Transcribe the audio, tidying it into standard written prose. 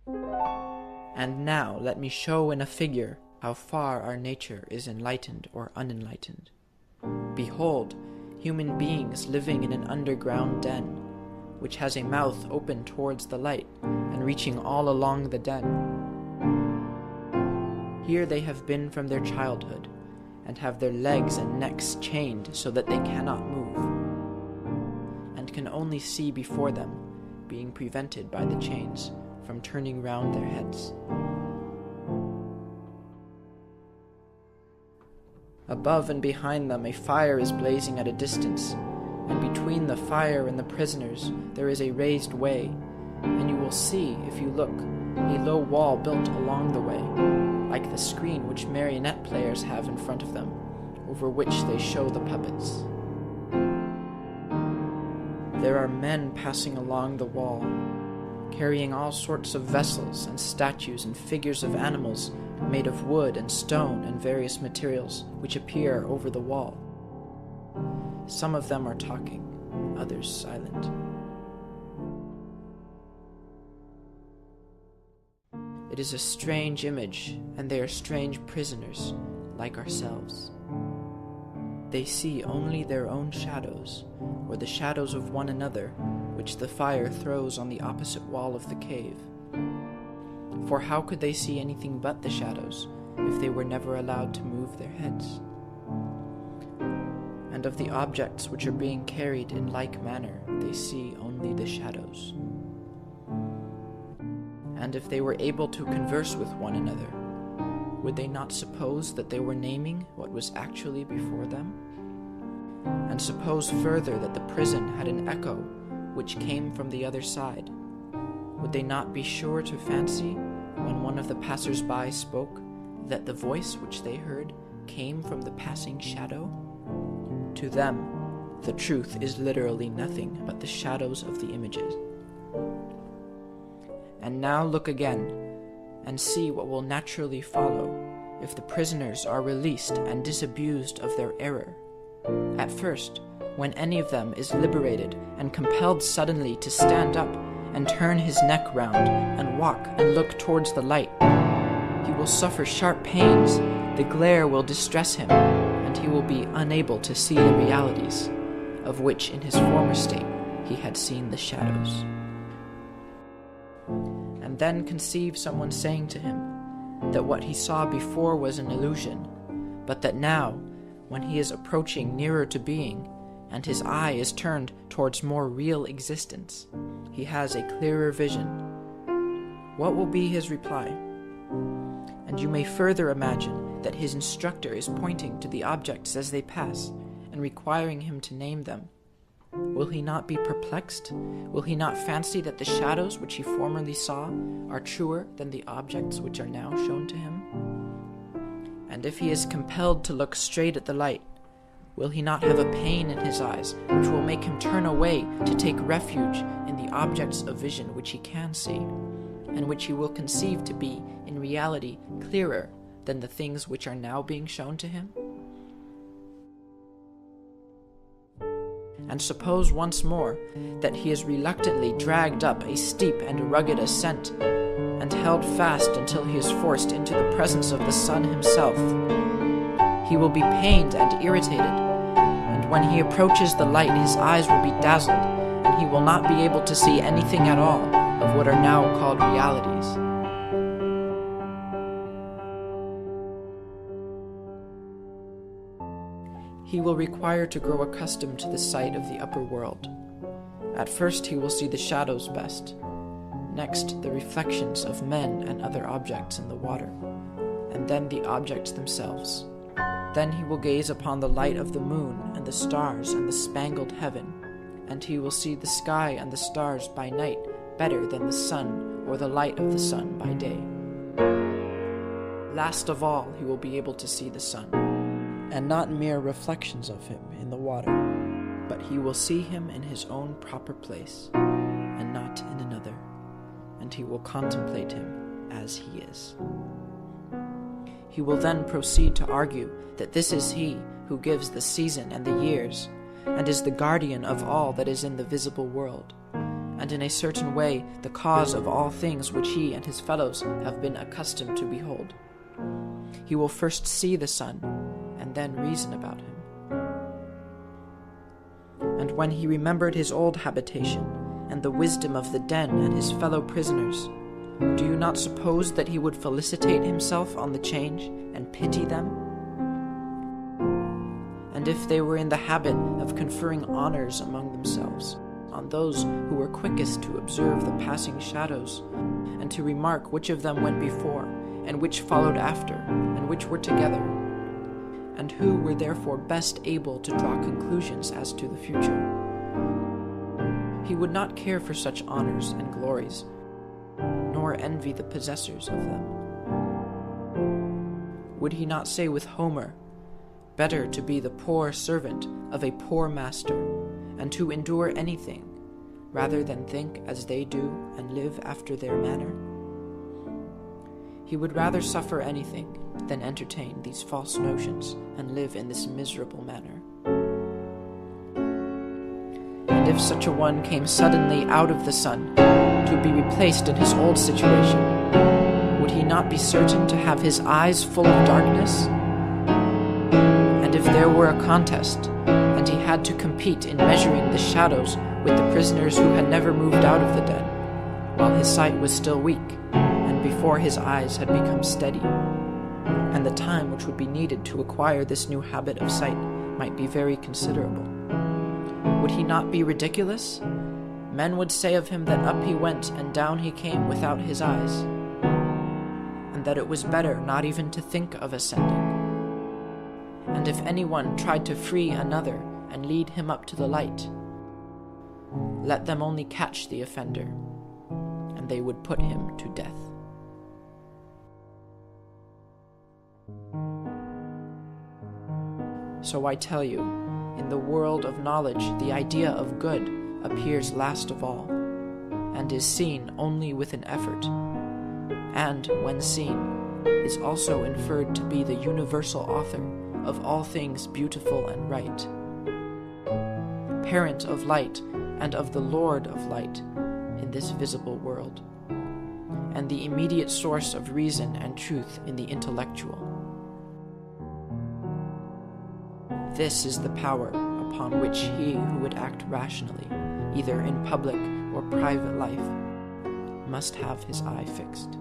And now let me show in a figure how far our nature is enlightened or unenlightened. Behold, human beings living in an underground den, which has a mouth open towards the light and reaching all along the den. Here they have been from their childhood, and have their legs and necks chained so that they cannot move, and can only see before them, being prevented by the chains from turning round their heads. Above and behind them a fire is blazing at a distance, and between the fire and the prisoners there is a raised way, and you will see, if you look, a low wall built along the way, like the screen which marionette players have in front of them, over which they show the puppets. There are men passing along the wall, carrying all sorts of vessels and statues and figures of animals made of wood and stone and various materials, which appear over the wall. Some of them are talking, others silent. It is a strange image, and they are strange prisoners, like ourselves. They see only their own shadows, or the shadows of one another, which the fire throws on the opposite wall of the cave. For how could they see anything but the shadows, if they were never allowed to move their heads? And of the objects which are being carried in like manner, they see only the shadows. And if they were able to converse with one another, would they not suppose that they were naming what was actually before them? And suppose further that the prison had an echo which came from the other side, would they not be sure to fancy, when one of the passers-by spoke, that the voice which they heard came from the passing shadow? To them, the truth is literally nothing but the shadows of the images. And now look again, and see what will naturally follow if the prisoners are released and disabused of their error. At first, when any of them is liberated and compelled suddenly to stand up and turn his neck round and walk and look towards the light, he will suffer sharp pains, the glare will distress him, and he will be unable to see the realities, of which in his former state he had seen the shadows. And then conceive someone saying to him that what he saw before was an illusion, but that now, when he is approaching nearer to being, and his eye is turned towards more real existence, he has a clearer vision. What will be his reply? And you may further imagine that his instructor is pointing to the objects as they pass, and requiring him to name them. Will he not be perplexed? Will he not fancy that the shadows which he formerly saw are truer than the objects which are now shown to him? And if he is compelled to look straight at the light, will he not have a pain in his eyes which will make him turn away to take refuge in the objects of vision which he can see, and which he will conceive to be in reality clearer than the things which are now being shown to him? And suppose once more that he is reluctantly dragged up a steep and rugged ascent, and held fast until he is forced into the presence of the sun himself. He will be pained and irritated, and when he approaches the light his eyes will be dazzled, and he will not be able to see anything at all of what are now called realities. He will require to grow accustomed to the sight of the upper world. At first he will see the shadows best, next the reflections of men and other objects in the water, and then the objects themselves. Then he will gaze upon the light of the moon and the stars and the spangled heaven, and he will see the sky and the stars by night better than the sun or the light of the sun by day. Last of all, he will be able to see the sun, and not mere reflections of him in the water, but he will see him in his own proper place, and not in another, and he will contemplate him as he is. He will then proceed to argue that this is he who gives the season and the years, and is the guardian of all that is in the visible world, and in a certain way the cause of all things which he and his fellows have been accustomed to behold. He will first see the sun, and then reason about him. And when he remembered his old habitation, and the wisdom of the den and his fellow prisoners, do you not suppose that he would felicitate himself on the change, and pity them? And if they were in the habit of conferring honors among themselves, on those who were quickest to observe the passing shadows, and to remark which of them went before, and which followed after, and which were together, and who were therefore best able to draw conclusions as to the future, he would not care for such honors and glories, nor envy the possessors of them. Would he not say with Homer, "Better to be the poor servant of a poor master, and to endure anything, rather than think as they do and live after their manner"? He would rather suffer anything than entertain these false notions and live in this miserable manner. And if such a one came suddenly out of the sun to be replaced in his old situation, would he not be certain to have his eyes full of darkness? And if there were a contest, and he had to compete in measuring the shadows with the prisoners who had never moved out of the den, while his sight was still weak, and before his eyes had become steady, and the time which would be needed to acquire this new habit of sight might be very considerable, would he not be ridiculous? Men would say of him that up he went and down he came without his eyes, and that it was better not even to think of ascending. And if anyone tried to free another and lead him up to the light, let them only catch the offender, and they would put him to death. So I tell you, in the world of knowledge, the idea of good appears last of all, and is seen only with an effort, and, when seen, is also inferred to be the universal author of all things beautiful and right, parent of light and of the Lord of light in this visible world, and the immediate source of reason and truth in the intellectual. This is the power upon which he who would act rationally, either in public or private life, must have his eye fixed.